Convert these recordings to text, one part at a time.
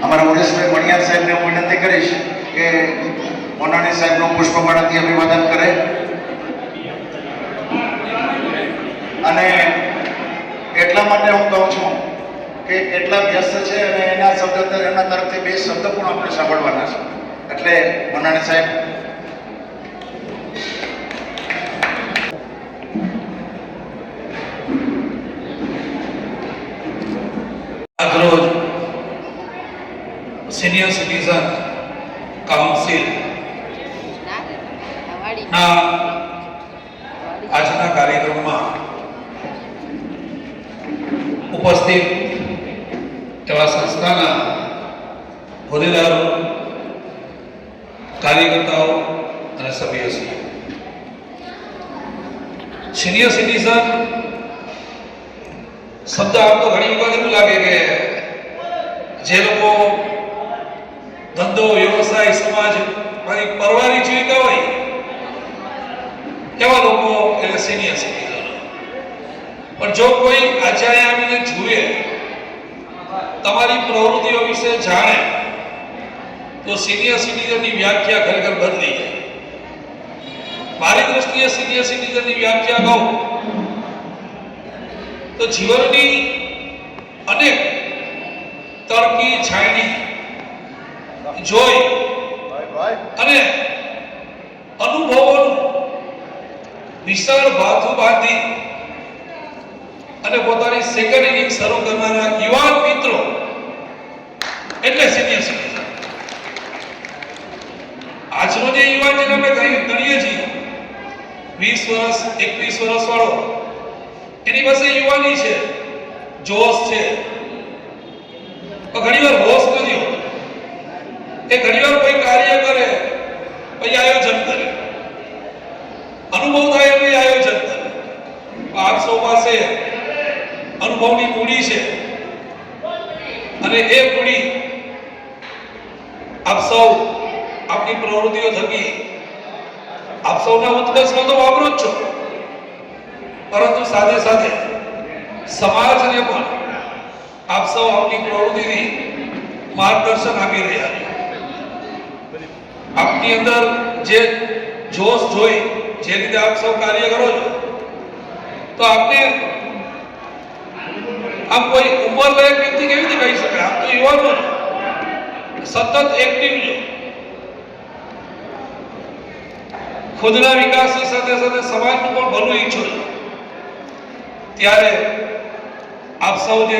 અમારા મનીષભાઈ મણિયાર સાહેબને હું વિનંતી કરીશ કે મોનાણી સાહેબનું પુષ્પમાળાથી અભિવાદન કરે અને એટલા માટે હું કહું છું કે કેટલા વ્યસ્ત છે અને એના શબ્દ એના તરફથી બે શબ્દ પણ આપણે સાંભળવાના છે. એટલે મોનાણી સાહેબ. આજરોજ સિનિયર સિટીઝન કાઉન્સિલ ના આજના કાર્યક્રમમાં ઉપસ્થિત એવા સંસ્થાના હોદ્દેદારો, કાર્યકર્તાઓ અને સભ્યશ્રીઓ, સિનિયર સિટીઝન શબ્દ આમ તો ઘણી વખત એવું લાગે કે જે લોકો ધંધો, વ્યવસાય, સમાજ મારી પરવારી જીવતા હોય એવા લોકો એટલે સિનિયર સિટીઝન. પણ જો કોઈ આચાર્ય આવીને જુએ, તમારી પ્રવૃત્તિઓ વિશે જાણે, તો સિનિયર સિટીઝનની વ્યાખ્યા ખરેખર બદલી જાય. મારી દ્રષ્ટિએ સિનિયર સિટીઝનની વ્યાખ્યા કહું તો જીવનની અનેક તરકી છાયણી જોઈ અને અનુભવોનું વિશાળ ભાથું બાંધી અને પોતાની સેકન્ડ ઇનિંગ શરૂ કરનારા યુવાન મિત્રો એટલે સિનિયર સિટીઝન. આજનો જે યુવાન જેને આપણે ગણીએ છીએ 20 વર્ષ 21 વર્ષ વાળો, એની પાસે યુવાની છે, જોશ છે, ઘણી વાર હોશ નથી હોતો. એ ઘણી વાર કોઈ કાર્ય કરે પછી આયોજન કરે, અનુભવ થાય એટલે આયોજન કરે. આપ સૌ પાસે અનુભવની મૂડી છે અને એ મૂડી આપ સૌ આપની પ્રવૃત્તિઓ થકી આપ સૌના ઉત્કર્ષમાં તો વાપરો જ છો, પરંતુ સાથે સાથે સમાજને પણ આપ સૌ આપની પ્રવૃત્તિથી માર્ગદર્શન આપી રહ્યા છો. આપની અંદર જે જોશ જોઈ જે રીતે આપ સૌ કાર્ય કરો છો, તો આપને આમ કોઈ ઉંમર લાયક વ્યક્તિ કેવી રીતે કહી શકે? આપ તો યુવાનો છો, સતત એક્ટિવ છો, ખુદના વિકાસની સાથે સાથે સમાજનું પણ ભલું ઈચ્છો છો. ત્યારે આપ સૌ જે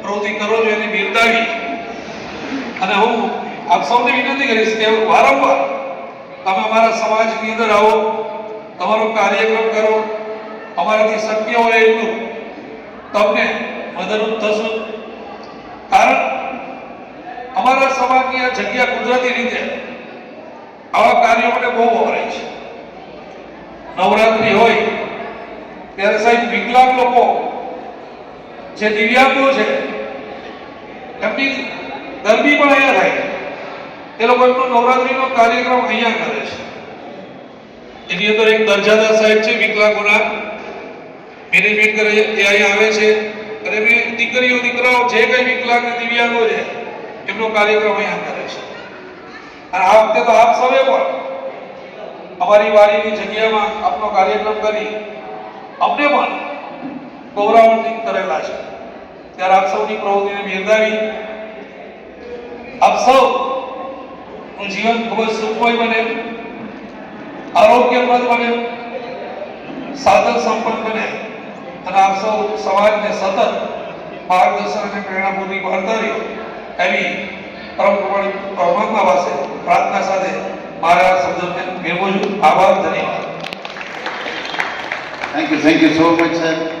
પ્રવૃત્તિ કરો છો એને બિરદાવી અને હું આપ સૌને વિનંતી કરીશ કે વારંવાર તમે અમારા સમાજની અંદર આવો, તમારો કાર્યક્રમ કરો, અમારાથી શક્ય હોય એટલું તમને મદદરૂપ થશું. કારણ અમારા સમાજની આ જગ્યા કુદરતી રીતે આવા કાર્યો માટે બહુ વપરાય છે. નવરાત્રી હોય ત્યારે સાહેબ વિકલાંગ લોકો જે દિવ્યાંગો છે એમની ગરબી પણ અહીંયા થાય. એ લોકો એમનો નવરાત્રીનો કાર્યક્રમ અહીંયા કરે છે. એની અંદર એક દરજાદાર સાહેબ છે, વિકલાંગોના મેનેજમેન્ટ કરે છે, એ અહીંયા આવે છે અને એમની દીકરીઓ દીકરાઓ જે કઈ વિકલાંગ દિવ્યાંગો છે એમનો કાર્યક્રમ અહીંયા કરે છે. અને આ વખતે તો આપ સૌએ પણ અમારી વાડીની જગ્યામાં આપનો કાર્યક્રમ કરી અમને પણ ગૌરવાન્વિત કરેલા છે. ત્યારે આપ સૌની પ્રવૃત્તિને બિરદાવી આપ સૌ નું જીવન ખૂબ જ સુખમય બને, આરોગ્યપ્રદ બને, સાધન સંપન્ન બને અને આપ સૌ સમાજને સતત માર્ગદર્શન અને પ્રેરણા પૂરી કરતા રહ્યો એવી પરમાત્મા પાસે પ્રાર્થના સાથે મારા શબ્દોને વિરમું છું. આભાર, ધન્યવાદ. થેન્ક યુ સો મચ સાહેબ.